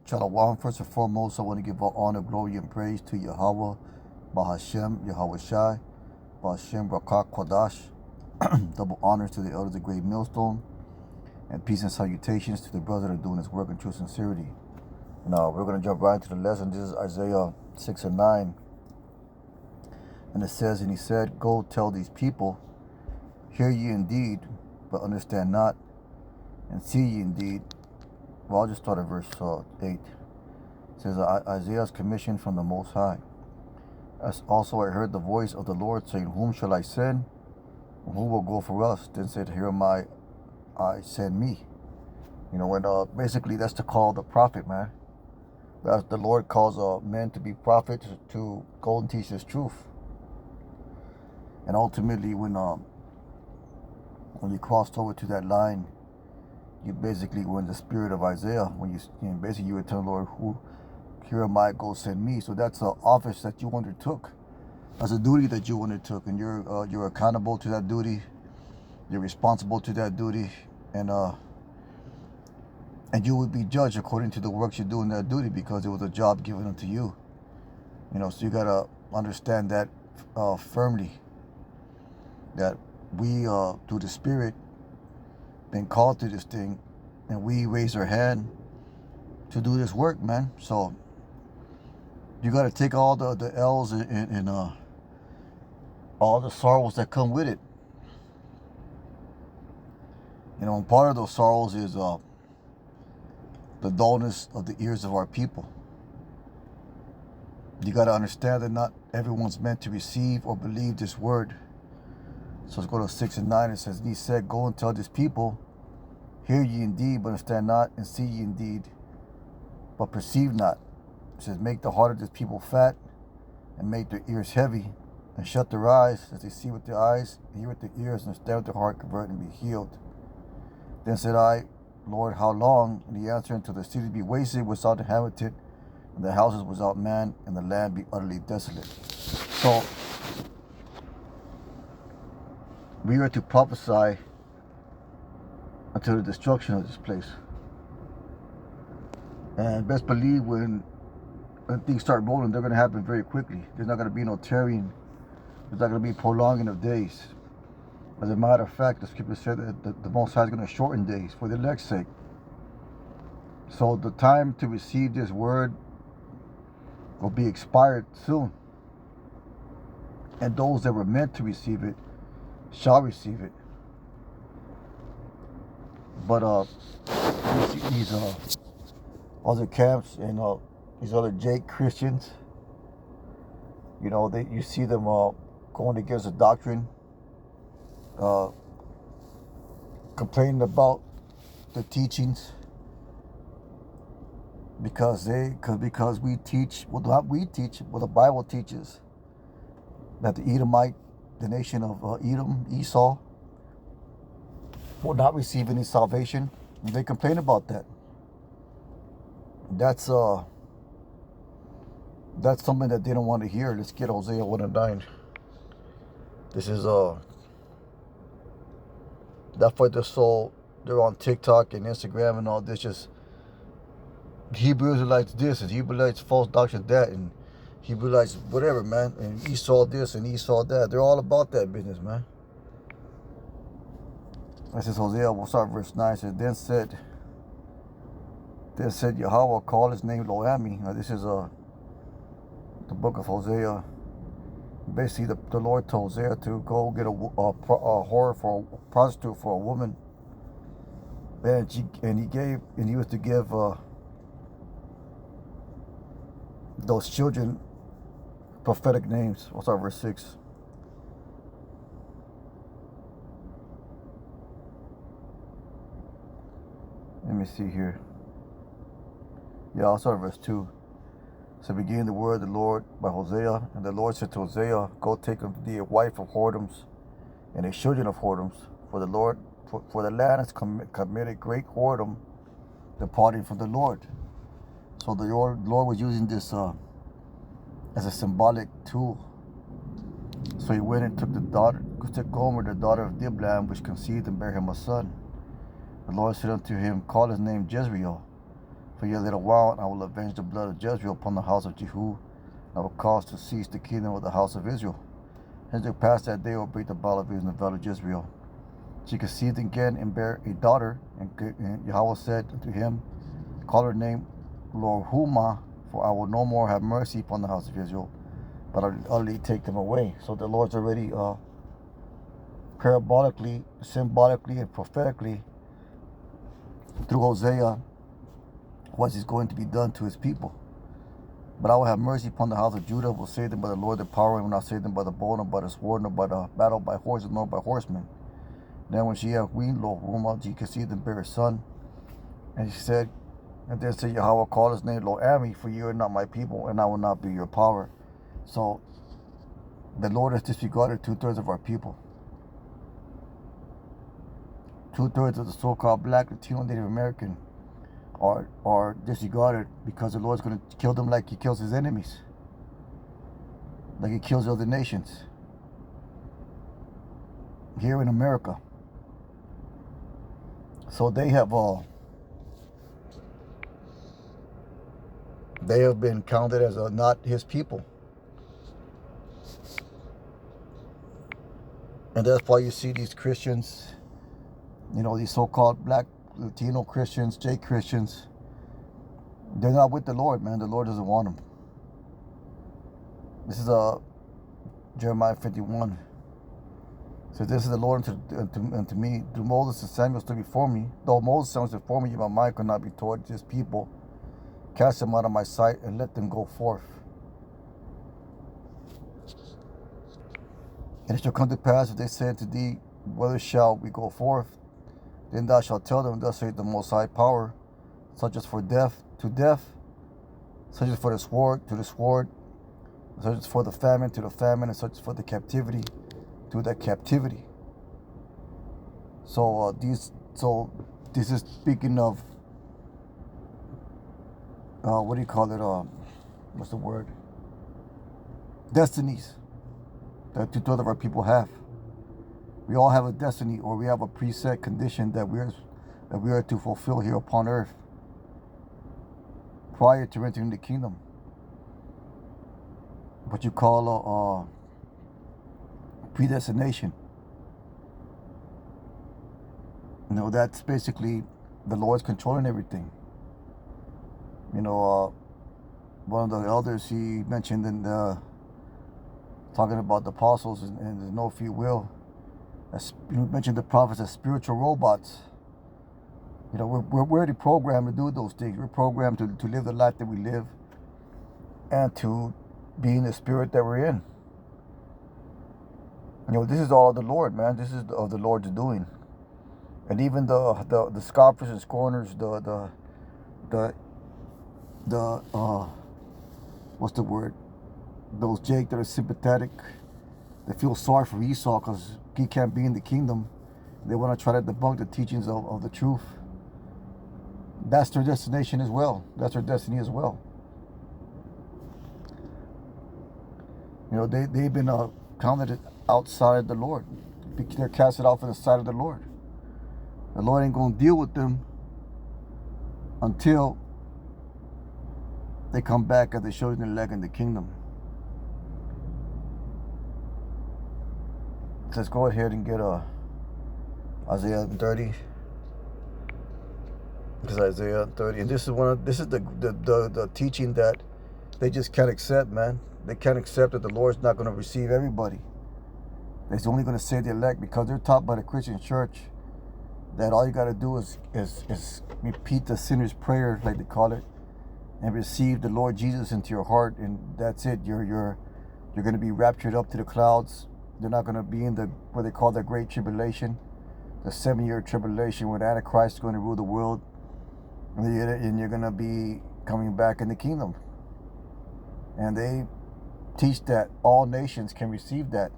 Shalom. First and foremost, I want to give all honor, glory, and praise to Yahweh, Bahashem, Yahweh Shai, Bahashem, Rakak, Kwadash. Double honors to the elders of the great millstone, and peace and salutations to the brothers that are doing this work in true sincerity. Now, we're going to jump right into the lesson. This is Isaiah 6 and 9. And it says, And he said, Go tell these people, hear ye indeed, but understand not, and see ye indeed. Well, I'll just start at verse 8. It says, Isaiah's commission from the Most High. As also I heard the voice of the Lord saying, Whom shall I send? Who will go for us? Then said, Here am I send me. And basically that's the call of the prophet, man. As the Lord calls men to be prophets, to go and teach His truth. And ultimately, when you crossed over to that line, you basically were in the spirit of Isaiah. When you were telling the Lord, here am I, go send me. So that's an office that you undertook. That's a duty that you undertook, and you're accountable to that duty. You're responsible to that duty, and you will be judged according to the works you do in that duty, because it was a job given unto you. So you gotta understand that firmly, that we through the Spirit been called to this thing, and we raise our hand to do this work, man. So you got to take all the L's and all the sorrows that come with it. And part of those sorrows is the dullness of the ears of our people. You got to understand that not everyone's meant to receive or believe this word. So let's go to 6 and 9. It says, He said, Go and tell this people, hear ye indeed, but understand not, and see ye indeed, but perceive not. It says, Make the heart of this people fat, and make their ears heavy, and shut their eyes, as they see with their eyes, and hear with their ears, and understand with their heart, convert, and be healed. Then said I, Lord, how long? And He answered, Until the cities be wasted without inhabitant, and the houses without man, and the land be utterly desolate. So we are to prophesy until the destruction of this place. And best believe when things start rolling, they're going to happen very quickly. There's not going to be no tarrying. There's not going to be prolonging of days. As a matter of fact, the scripture said that the Most High is going to shorten days for the elect's sake. So the time to receive this word will be expired soon. And those that were meant to receive it shall receive it. But you see these other camps and these other Jake Christians, you see them going against the doctrine, complaining about the teachings, because we teach, well, not we teach, but the Bible teaches that the nation of Edom, Esau, will not receive any salvation. And they complain about that. That's something that they don't want to hear. Let's get Hosea 1 and 9. This is that's why they're on TikTok and Instagram and all this, just Hebrew Israelites this and Hebrew Israelites false doctrine that, and Hebrew Israelites whatever, man, and Esau this and Esau that. They're all about that business, man. This is Hosea, we'll start verse 9. It says, Then said Yahweh, call his name Loami. Now this is the book of Hosea. Basically, the Lord told Hosea to go get a whore for a prostitute for a woman, and he was to give those children prophetic names. We'll start verse 6. Let me see here. Yeah, I'll start at verse 2. So began the word of the Lord by Hosea. And the Lord said to Hosea, Go take unto thee a wife of whoredoms, and a children of whoredoms. For the land has committed great whoredom, departing from the Lord. So the Lord was using this as a symbolic tool. So he went and took Gomer, the daughter of Diblam, which conceived and bare him a son. The Lord said unto him, Call his name Jezreel, for yet a little while, and I will avenge the blood of Jezreel upon the house of Jehu. I will cause to cease the kingdom of the house of Israel. Hence it passed that day, will break the bow of Israel in the valley of Jezreel. She conceived again and bare a daughter, and Yahweh said unto him, call her name Lorhuma, for I will no more have mercy upon the house of Israel, but I will utterly take them away. So the Lord's already parabolically, symbolically, and prophetically through Hosea what is going to be done to his people. But I will have mercy upon the house of Judah, will save them by the Lord their power, and will not save them by the bow, nor by the sword, nor by the battle, by horses, nor by horsemen. Then when she had weaned Lo-Ruhamah, she conceived and bare a son. And she said, and then said Yahweh, call his name Lo-Ami, for you are not my people, and I will not be your power. So the Lord has disregarded 2/3 of our people. 2/3 of the so-called black, Latino, Native American are disregarded, because the Lord's going to kill them like he kills his enemies, like he kills other nations here in America. So they have been counted as not his people, and that's why you see these Christians, these so-called black, Latino Christians, J Christians, they're not with the Lord, man. The Lord doesn't want them. This is Jeremiah 51. So this is the Lord unto me, through Moses and Samuel stood before me. Though Moses sounds before me, my mind could not be toward his people. Cast them out of my sight and let them go forth. And it shall come to pass, if they say unto thee, whither shall we go forth? Then thou shalt tell them, thus saith the Most High Power, such as for death, to death, such as for the sword, to the sword, such as for the famine, to the famine, and such as for the captivity, to the captivity. So this is speaking of what do you call it? What's the word? Destinies that 2/3 of our people have. We all have a destiny, or we have a preset condition that we are to fulfill here upon earth prior to entering the kingdom. What you call a predestination. That's basically the Lord's controlling everything. One of the elders, he mentioned in talking about the apostles and the no free will. He mentioned the prophets as spiritual robots. We're already programmed to do those things. We're programmed to live the life that we live, and to be in the spirit that we're in. This is all of the Lord, man. This is of the Lord's doing. And even the scoffers and scorners, the what's the word? Those Jake that are sympathetic, they feel sorry for Esau because he can't be in the kingdom. They want to try to debunk the teachings of the truth. That's their destination as well. That's their destiny as well. They've been counted outside the Lord. They're casted off in the sight of the Lord. The Lord ain't going to deal with them until they come back as the children elect in the kingdom. Let's go ahead and get Isaiah 30. Because Isaiah 30, and this is the teaching that they just can't accept, man. They can't accept that the Lord's not going to receive everybody. He's only going to save the elect, because they're taught by the Christian church that all you got to do is repeat the sinner's prayer, like they call it, and receive the Lord Jesus into your heart, and that's it. You're going to be raptured up to the clouds. They're not going to be in what they call the Great Tribulation, the 7-year tribulation, where the Antichrist is going to rule the world, and you're going to be coming back in the kingdom. And they teach that all nations can receive that.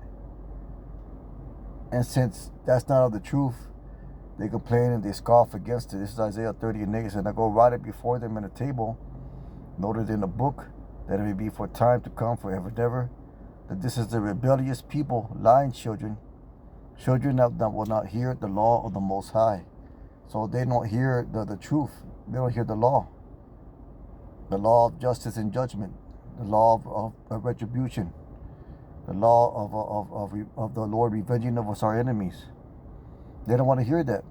And since that's not of the truth, they complain and they scoff against it. This is Isaiah 30 and 8. And I go write it before them in a table, noted in a book, that it may be for time to come, forever and ever, that this is the rebellious people, lying children that will not hear the law of the Most High. So they don't hear the truth. They don't hear the law. the law of justice and judgment, the law of retribution, the law of the Lord revenging of us our enemies. They don't want to hear that.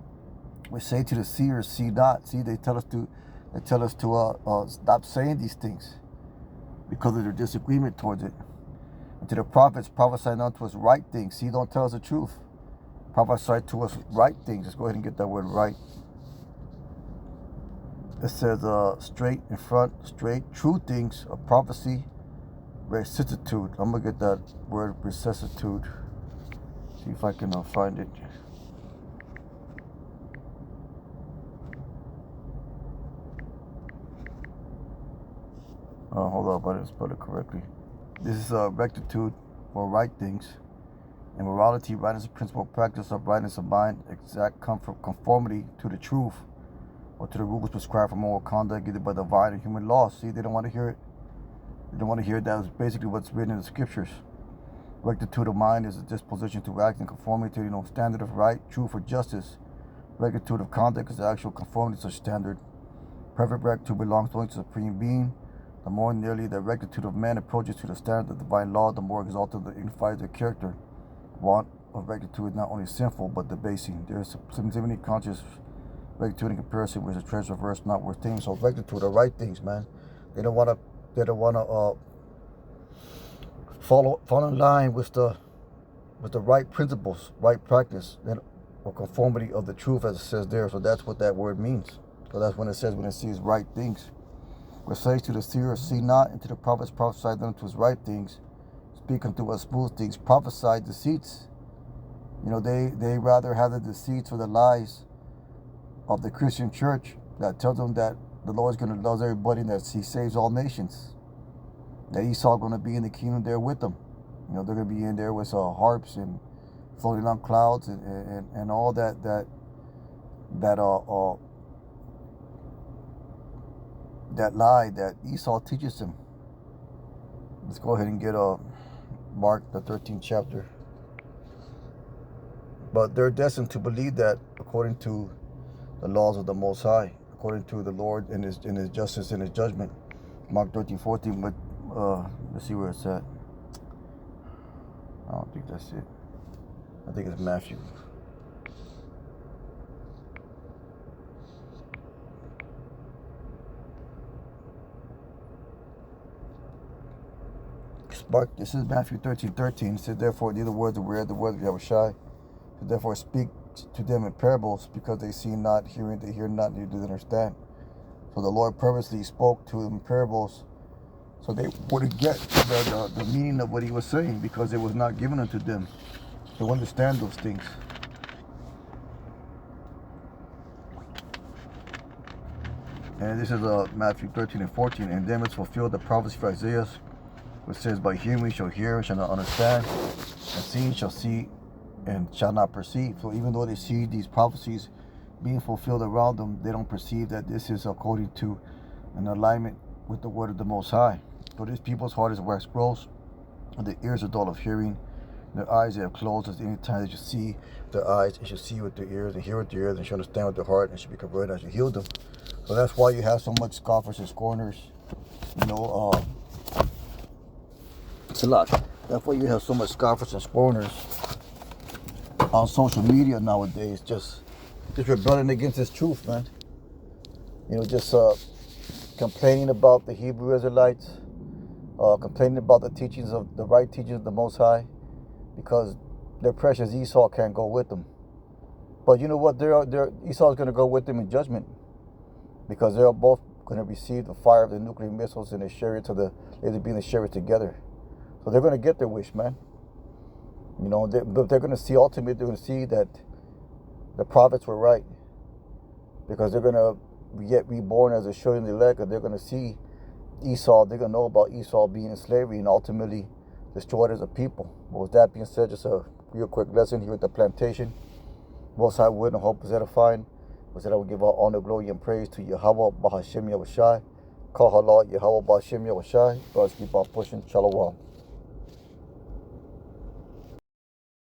We say to the seers, see not. See, they tell us to stop saying these things because of their disagreement towards it. And to the prophets, prophesy unto us right things. See, don't tell us the truth. Prophesy to us right things. Let's go ahead and get that word right. It says straight in front, straight, true things of prophecy, vicissitude. I'm going to get that word vicissitude. See if I can find it. Hold up, I didn't spell it correctly. This is rectitude for right things. And morality, rightness of principle, practice of rightness of mind, exact conformity to the truth, or to the rules prescribed for moral conduct, either by divine and human laws. See, they don't want to hear it. They don't want to hear it. That is basically what's written in the scriptures. Rectitude of mind is a disposition to act in conformity to, standard of right, truth, or justice. Rectitude of conduct is the actual conformity to such standard. Perfect rectitude belongs only to the Supreme Being. The more nearly the rectitude of man approaches to the standard of the divine law, the more exalted it dignifies their character. Want of rectitude is not only sinful, but debasing. There is sensitivity, conscious rectitude in comparison with the treasure of earth not worth things. So rectitude are right things, man. They don't want to fall in line with the right principles, right practice, or conformity of the truth, as it says there. So that's what that word means. So that's when it sees right things. It says to the seer, see not, and to the prophets, prophesy unto us right things. Speak unto us smooth things, prophesy deceits. They rather have the deceits or the lies of the Christian church that tells them that the Lord is going to love everybody and that He saves all nations. That Esau going to be in the kingdom there with them. They're going to be in there with harps and floating on clouds and all that lie that Esau teaches them. Let's go ahead and get Mark, the 13th chapter. But they're destined to believe that according to the laws of the Most High, according to the Lord in His justice and His judgment. Mark 13:14. But let's see where it's at. I don't think that's it. I think it's Matthew. This is Matthew 13:13. It says, therefore, neither words of word, the word of Yahushua. Therefore, speak to them in parables, because they see not, hearing, they hear not, neither do they understand. So the Lord purposely spoke to them in parables, so they wouldn't get the meaning of what He was saying, because it was not given unto them to understand those things. And this is Matthew 13:14. And them is fulfilled the prophecy of Isaiah, which says, by hearing we shall hear, and shall not understand, and seeing shall see, and shall not perceive. So even though they see these prophecies being fulfilled around them, they don't perceive that this is according to an alignment with the word of the Most High. So this people's heart is wax gross, and their ears are dull of hearing, their eyes they have closed. As any time they should see with their eyes, they should see with their ears, and hear with their ears, and should understand with their heart, and should be converted, and should heal them. So that's why you have so much scoffers and scorners. It's a lot. That's why you have so much scoffers and scorners on social media nowadays, just rebelling against this truth, man. Just complaining about the Hebrew Israelites, complaining about the teachings of the right teachings of the Most High, because their precious Esau can't go with them. But you know what? Esau's going to go with them in judgment, because they're both going to receive the fire of the nuclear missiles and the chariots they'll be in the chariots together. So they're going to get their wish, man. But they're going to see, ultimately, they're going to see that the prophets were right, because they're going to get reborn as a children of the elect, and they're going to see Esau. They're going to know about Esau being in slavery and ultimately destroyed as a people. But with that being said, just a real quick lesson here at the plantation. Most High would and hope is edifying. Was that I would give all honor, glory, and praise to Yahweh, Bahashem Yahushai. Call Halal, Yahweh, Bahashem Yahushai. Brothers, keep on pushing. Shalom.